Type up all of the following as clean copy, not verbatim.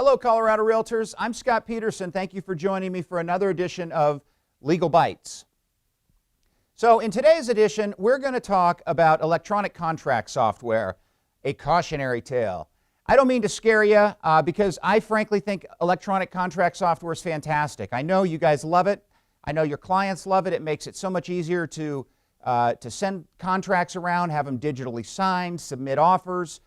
Hello, Colorado Realtors. I'm Scott Peterson. Thank you for joining me for another edition of Legal Bites. So in today's edition, we're going to talk about electronic contract software, a cautionary tale. I don't mean to scare you because I frankly think electronic contract software is fantastic. I know you guys love it. I know your clients love it. It makes it so much easier to send contracts around, have them digitally signed, submit offers,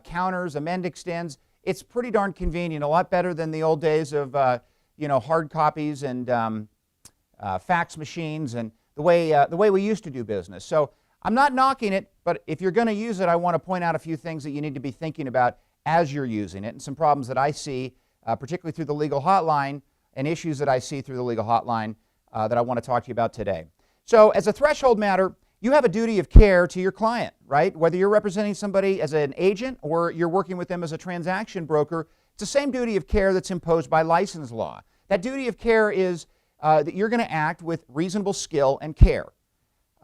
counters, amend, extends. It's pretty darn convenient, a lot better than the old days of hard copies and fax machines and the way we used to do business. So I'm not knocking it, but if you're going to use it, I want to point out a few things that you need to be thinking about as you're using it and some problems that I see, particularly through the legal hotline, and issues that I see through the legal hotline that I want to talk to you about today. So as a threshold matter, you have a duty of care to your client, right? Whether you're representing somebody as an agent or you're working with them as a transaction broker, it's the same duty of care that's imposed by license law. That duty of care is that you're going to act with reasonable skill and care.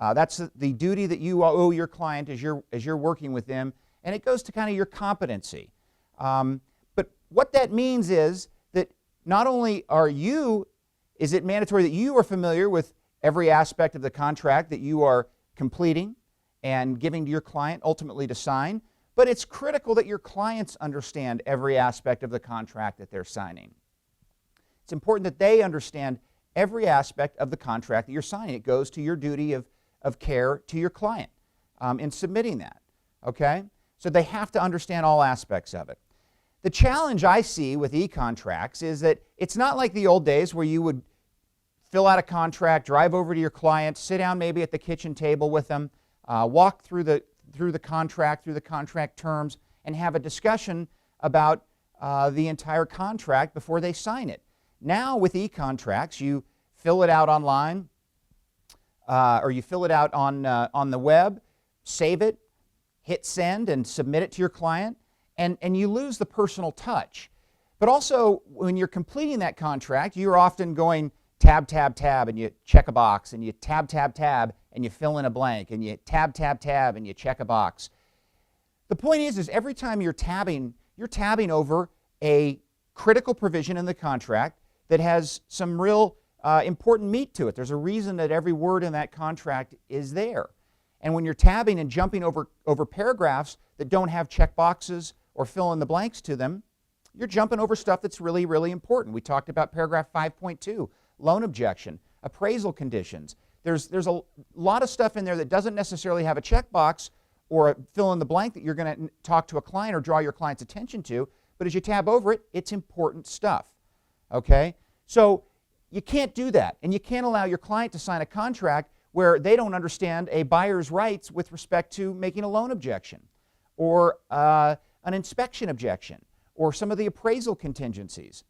That's the duty that you owe your client as you're working with them, and it goes to kind of your competency. But what that means is that not only is it mandatory that you are familiar with every aspect of the contract that you are completing and giving to your client ultimately to sign, but it's critical that your clients understand every aspect of the contract that they're signing. It's important that they understand every aspect of the contract that you're signing. It goes to your duty of care to your client in submitting that, okay? So they have to understand all aspects of it. The challenge I see with e-contracts is that it's not like the old days where you would fill out a contract, drive over to your client, sit down maybe at the kitchen table with them, walk through the contract terms, and have a discussion about the entire contract before they sign it. Now with e-contracts, you fill it out online, or you fill it out on the web, save it, hit send, and submit it to your client, and you lose the personal touch. But also, when you're completing that contract, you're often going tab, tab, tab, and you check a box, and you tab, tab, tab, and you fill in a blank, and you tab, tab, tab, and you check a box. The point is every time you're tabbing over a critical provision in the contract that has some real important meat to it. There's a reason that every word in that contract is there. And when you're tabbing and jumping over paragraphs that don't have check boxes or fill in the blanks to them, you're jumping over stuff that's really, really important. We talked about paragraph 5.2. Loan objection, appraisal conditions. There's a lot of stuff in there that doesn't necessarily have a checkbox or a fill in the blank that you're going to talk to a client or draw your client's attention to, but as you tab over it, it's important stuff, okay? So you can't do that, and you can't allow your client to sign a contract where they don't understand a buyer's rights with respect to making a loan objection or an inspection objection or some of the appraisal contingencies,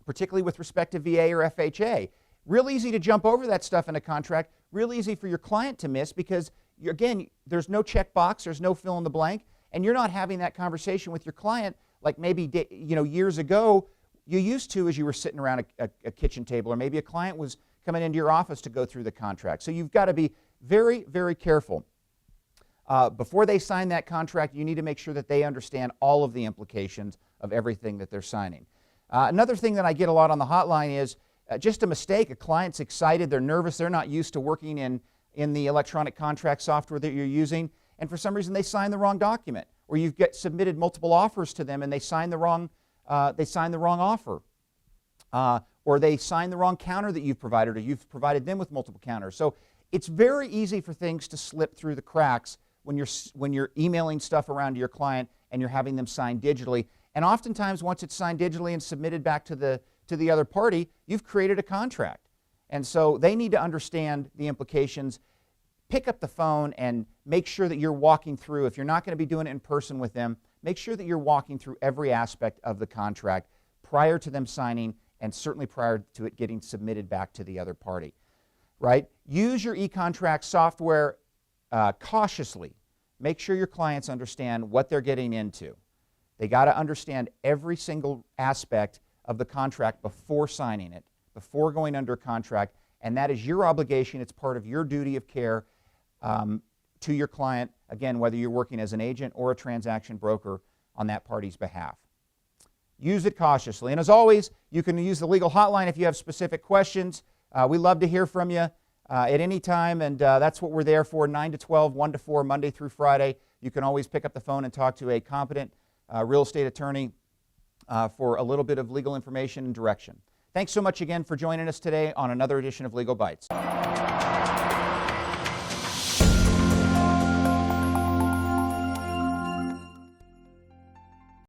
particularly with respect to VA or FHA. Real easy to jump over that stuff in a contract, real easy for your client to miss because, again, there's no checkbox, there's no fill in the blank, and you're not having that conversation with your client like maybe years ago you used to as you were sitting around a kitchen table, or maybe a client was coming into your office to go through the contract. So you've got to be very, very careful. Before they sign that contract, you need to make sure that they understand all of the implications of everything that they're signing. Another thing that I get a lot on the hotline is just a mistake. A client's excited, they're nervous, they're not used to working in the electronic contract software that you're using, and for some reason they sign the wrong document, or you've submitted multiple offers to them and they sign the wrong offer, or they sign the wrong counter that you've provided, or you've provided them with multiple counters. So it's very easy for things to slip through the cracks when you're emailing stuff around to your client and you're having them sign digitally. And oftentimes, once it's signed digitally and submitted back to the other party, you've created a contract. And so they need to understand the implications. Pick up the phone and make sure that you're walking through, if you're not going to be doing it in person with them, make sure that you're walking through every aspect of the contract prior to them signing and certainly prior to it getting submitted back to the other party, right? Use your e-contract software cautiously. Make sure your clients understand what they're getting into. They got to understand every single aspect of the contract before signing it, before going under contract, and that is your obligation. It's part of your duty of care to your client, again, whether you're working as an agent or a transaction broker on that party's behalf. use it cautiously. And as always, you can use the legal hotline if you have specific questions. We love to hear from you at any time, and that's what we're there for, 9 to 12, 1 to 4, Monday through Friday. You can always pick up the phone and talk to a competent real estate attorney for a little bit of legal information and direction. Thanks so much again for joining us today on another edition of Legal Bites.